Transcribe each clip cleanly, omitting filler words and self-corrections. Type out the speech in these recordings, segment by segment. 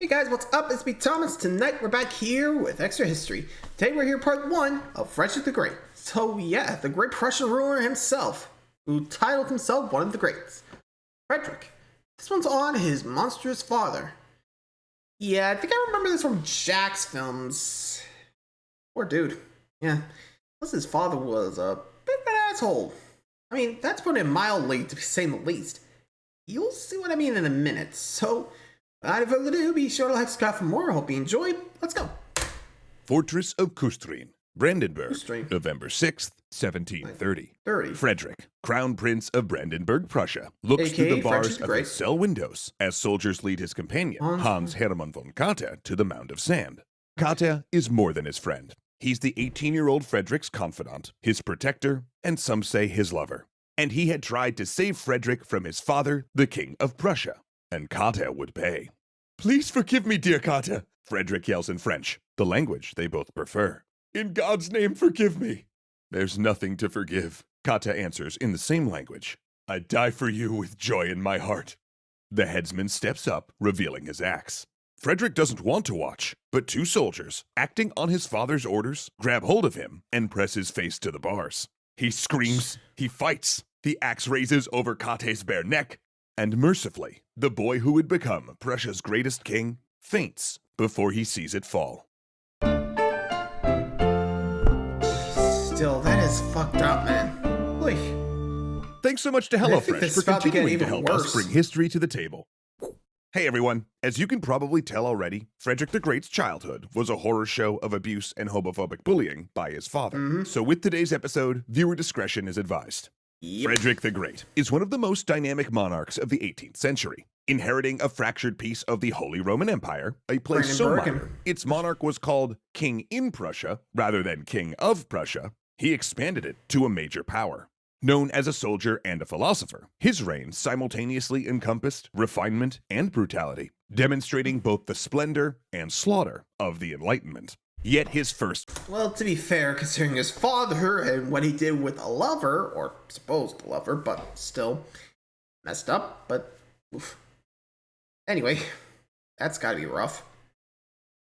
Hey guys, what's up? It's me, Thomas. Tonight we're back here with Extra History. Today we're here part 1 of Frederick the Great. So yeah, the great Prussian ruler himself, who titled himself one of the greats. Frederick. This one's on His Monstrous Father. Yeah, I think I remember this from Jack's films. Poor dude. Yeah, plus his father was a bit of an asshole. I mean, that's putting it mildly, to say the least. You'll see what I mean in a minute, so without further ado, be sure to like, subscribe for more. I hope you enjoyed. Let's go. Fortress of Kustrin, Brandenburg, Kustrin. November 6th, 1730. 30. Frederick, Crown Prince of Brandenburg, Prussia, looks through AKA the bars Frederick the of Great. his cell windows as soldiers lead his companion, Hans Hermann von Katte, to the mound of sand. Katte is more than his friend. He's the 18-year-old Frederick's confidant, his protector, and some say his lover. And he had tried to save Frederick from his father, the King of Prussia. And Katte would pay. "Please forgive me, dear Katte," Frederick yells in French, the language they both prefer. "In God's name, forgive me." "There's nothing to forgive," Katte answers in the same language. "I'd die for you with joy in my heart." The headsman steps up, revealing his axe. Frederick doesn't want to watch, but two soldiers, acting on his father's orders, grab hold of him and press his face to the bars. He screams, he fights, the axe raises over Katte's bare neck, and mercifully, the boy who would become Prussia's greatest king faints before he sees it fall. Still, that is fucked up, man. Oy. Thanks so much to I think HelloFresh this for is about to get continuing to even help us worse. bring history to the table. Hey everyone, as you can probably tell already, Frederick the Great's childhood was a horror show of abuse and homophobic bullying by his father. So with today's episode, viewer discretion is advised. Yep. Frederick the Great is one of the most dynamic monarchs of the 18th century. Inheriting a fractured piece of the Holy Roman Empire, a place so Brandenburg. minor, its monarch was called King in Prussia rather than King of Prussia, he expanded it to a major power. Known as a soldier and a philosopher, his reign simultaneously encompassed refinement and brutality, demonstrating both the splendor and slaughter of the Enlightenment. Yet his first Well, to be fair, considering his father and what he did with a lover, or supposed lover, but still messed up, but oof. Anyway, that's gotta be rough.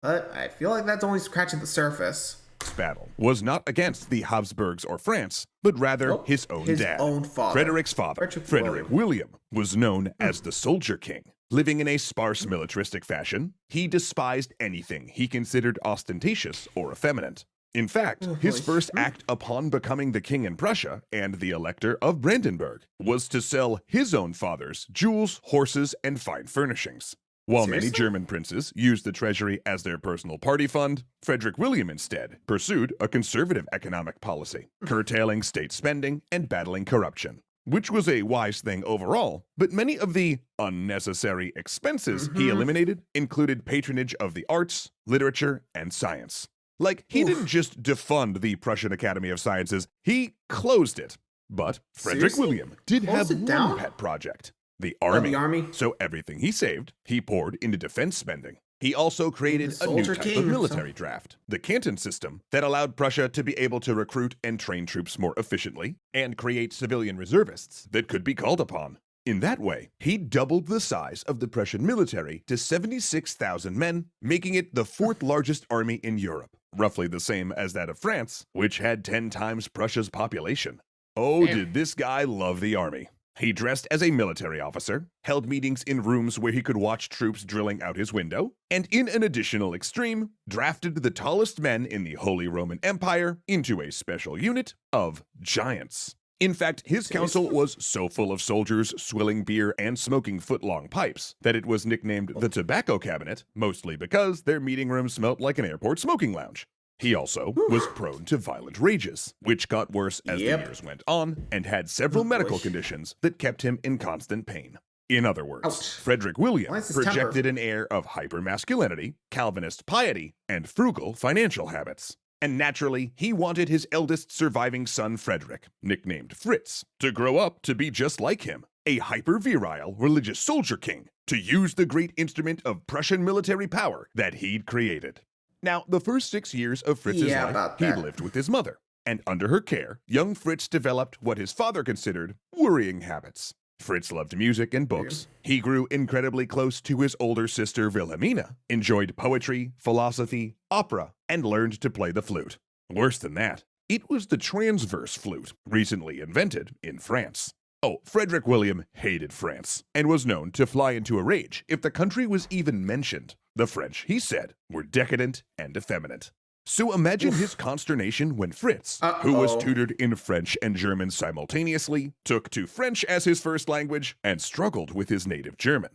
But I feel like that's only scratching the surface. battle was not against the Habsburgs or France, but rather Nope, his own his dad. own father. Frederick's father, Frederick William, was known as the Soldier King. Living in a sparse militaristic fashion, he despised anything he considered ostentatious or effeminate. In fact, his first act upon becoming the king in Prussia and the elector of Brandenburg was to sell his own father's jewels, horses, and fine furnishings. While many Seriously? German princes used the treasury as their personal party fund, Frederick William instead pursued a conservative economic policy, curtailing state spending and battling corruption, which was a wise thing overall, but many of the unnecessary expenses he eliminated included patronage of the arts, literature, and science. Like, he didn't just defund the Prussian Academy of Sciences, he closed it. But Frederick Seriously? William did Closed have it down? one pet project. The army. the army? So everything he saved, he poured into defense spending. He also created The a new Soldier type King, of so- military draft, the canton system, that allowed Prussia to be able to recruit and train troops more efficiently and create civilian reservists that could be called upon. In that way, he doubled the size of the Prussian military to 76,000 men, making it the fourth largest army in Europe, roughly the same as that of France, which had 10 times Prussia's population. Oh, Damn. did this guy love the army. He dressed as a military officer, held meetings in rooms where he could watch troops drilling out his window, and in an additional extreme, drafted the tallest men in the Holy Roman Empire into a special unit of giants. In fact, his council was so full of soldiers swilling beer and smoking foot-long pipes that it was nicknamed the Tobacco Cabinet, mostly because their meeting room smelt like an airport smoking lounge. He also was prone to violent rages, which got worse as the years went on and had several medical conditions that kept him in constant pain. In other words, Ouch. Frederick William Why is his projected an air of hypermasculinity, Calvinist piety, and frugal financial habits. And naturally, he wanted his eldest surviving son Frederick, nicknamed Fritz, to grow up to be just like him, a hyper-virile religious soldier king, to use the great instrument of Prussian military power that he'd created. Now, the first 6 years of Fritz's Yeah, life, about he that. lived with his mother, and under her care, young Fritz developed what his father considered worrying habits. Fritz loved music and books. He grew incredibly close to his older sister Wilhelmina, enjoyed poetry, philosophy, opera, and learned to play the flute. Worse than that, it was the transverse flute, recently invented in France. Oh, Frederick William hated France, and was known to fly into a rage if the country was even mentioned. The French, he said, were decadent and effeminate. So imagine his consternation when Fritz, who was tutored in French and German simultaneously, took to French as his first language and struggled with his native German.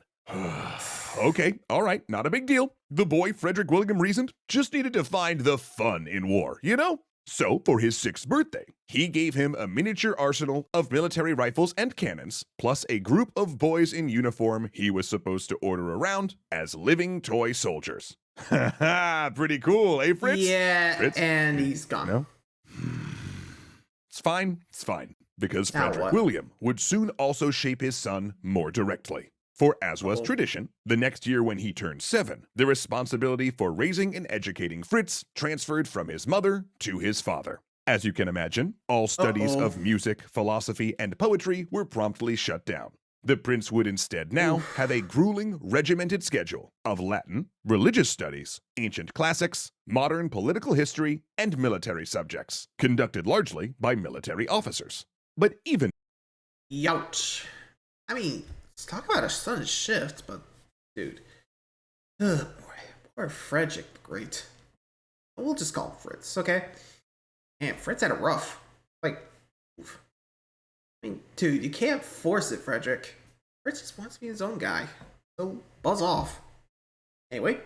Okay, all right, not a big deal. The boy Frederick William reasoned just needed to find the fun in war, you know? So, for his 6th birthday, he gave him a miniature arsenal of military rifles and cannons, plus a group of boys in uniform he was supposed to order around as living toy soldiers. Ha pretty cool, eh, Fritz? Yeah, Fritz? and he's gone. No? It's fine, because Frederick William would soon also shape his son more directly. For as was tradition, the next year when he turned 7, the responsibility for raising and educating Fritz transferred from his mother to his father. As you can imagine, all studies of music, philosophy, and poetry were promptly shut down. The prince would instead now have a grueling, regimented schedule of Latin, religious studies, ancient classics, modern political history, and military subjects, conducted largely by military officers. But even... Youch. I mean, let's talk about a sudden shift, but dude. Oh boy. Poor Frederick the Great. We'll just call him Fritz, okay? Man, Fritz had it rough. Like, oof. I mean, dude, you can't force it, Frederick. Fritz just wants to be his own guy. So, buzz off. Anyway.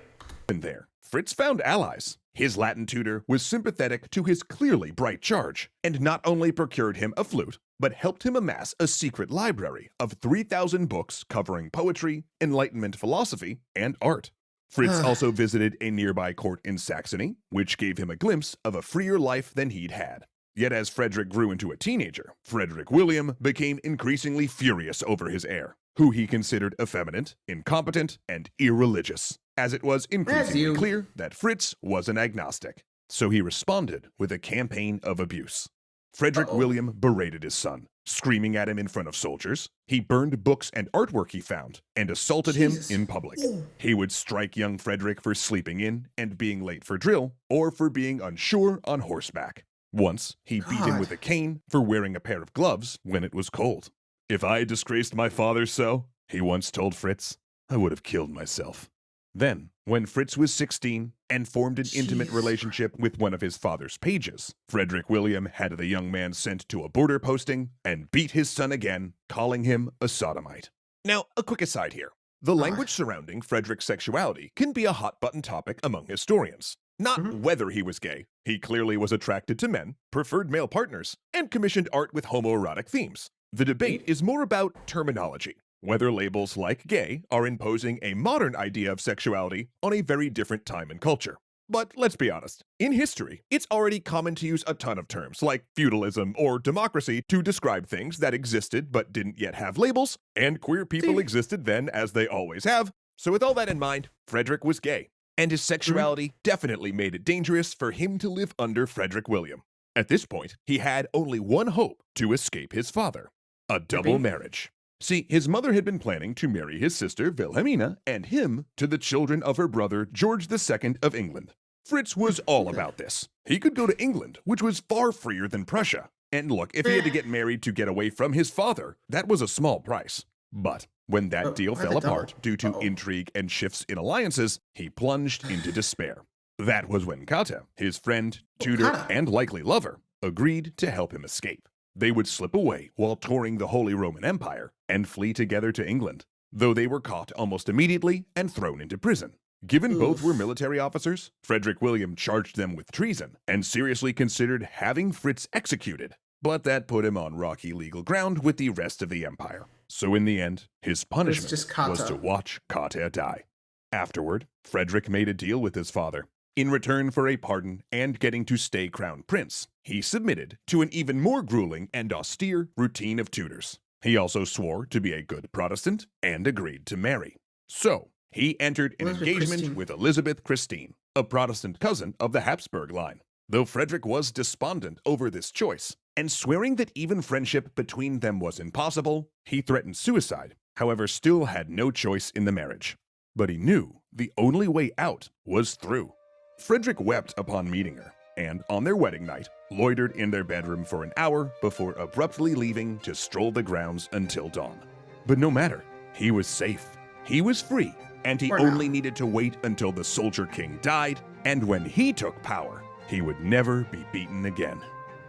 There, Fritz found allies. His Latin tutor was sympathetic to his clearly bright charge, and not only procured him a flute, but helped him amass a secret library of 3,000 books covering poetry, Enlightenment philosophy, and art. Fritz also visited a nearby court in Saxony, which gave him a glimpse of a freer life than he'd had. Yet as Frederick grew into a teenager, Frederick William became increasingly furious over his heir, who he considered effeminate, incompetent, and irreligious, as it was increasingly clear that Fritz was an agnostic. So he responded with a campaign of abuse. Frederick William berated his son, screaming at him in front of soldiers. He burned books and artwork he found, and assaulted him in public. He would strike young Frederick for sleeping in and being late for drill, or for being unsure on horseback. Once, he beat him with a cane for wearing a pair of gloves when it was cold. "If I had disgraced my father so," he once told Fritz, "I would have killed myself." Then, when Fritz was 16 and formed an intimate relationship with one of his father's pages, Frederick William had the young man sent to a border posting and beat his son again, calling him a sodomite. Now, a quick aside here. The language surrounding Frederick's sexuality can be a hot-button topic among historians. Not whether he was gay. He clearly was attracted to men, preferred male partners, and commissioned art with homoerotic themes. The debate is more about terminology, whether labels like gay are imposing a modern idea of sexuality on a very different time and culture. But let's be honest, in history, it's already common to use a ton of terms like feudalism or democracy to describe things that existed but didn't yet have labels, and queer people existed then as they always have. So with all that in mind, Frederick was gay. And his sexuality definitely made it dangerous for him to live under Frederick William. At this point, he had only one hope to escape his father: a double marriage. See, his mother had been planning to marry his sister Wilhelmina and him to the children of her brother George II of England. Fritz was all about this. He could go to England, which was far freer than Prussia. And look, if he had to get married to get away from his father, that was a small price. But when that deal fell apart due to intrigue and shifts in alliances, he plunged into despair. That was when Katte, his friend, tutor, and likely lover, agreed to help him escape. They would slip away while touring the Holy Roman Empire and flee together to England, though they were caught almost immediately and thrown into prison. Given both were military officers, Frederick William charged them with treason and seriously considered having Fritz executed. But that put him on rocky legal ground with the rest of the empire. So in the end, his punishment was to watch Katte die. Afterward, Frederick made a deal with his father. In return for a pardon and getting to stay crown prince, he submitted to an even more grueling and austere routine of tutors. He also swore to be a good Protestant and agreed to marry. So, he entered an engagement with Elizabeth Christine, a Protestant cousin of the Habsburg line. Though Frederick was despondent over this choice, and swearing that even friendship between them was impossible, he threatened suicide, however still had no choice in the marriage. But he knew the only way out was through. Frederick wept upon meeting her, and on their wedding night, loitered in their bedroom for an hour before abruptly leaving to stroll the grounds until dawn. But no matter, he was safe, he was free, and he only needed to wait until the Soldier King died, and when he took power, he would never be beaten again.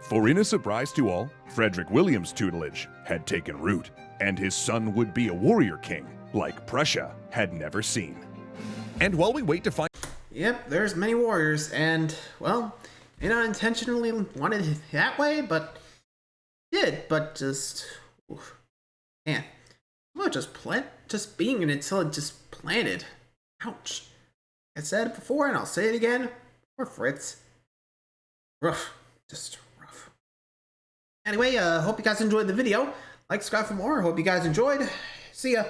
For in a surprise to all, Frederick William's tutelage had taken root, and his son would be a warrior king like Prussia had never seen. And while we wait to find... Yep, there's many warriors, and, well, they not intentionally wanted it that way, but did, but just... Oof. Man, well, just being in it till it just planted. Ouch. I said it before, and I'll say it again. Poor Fritz. Rough. Just rough. Anyway, hope you guys enjoyed the video. Like, subscribe for more. Hope you guys enjoyed. See ya.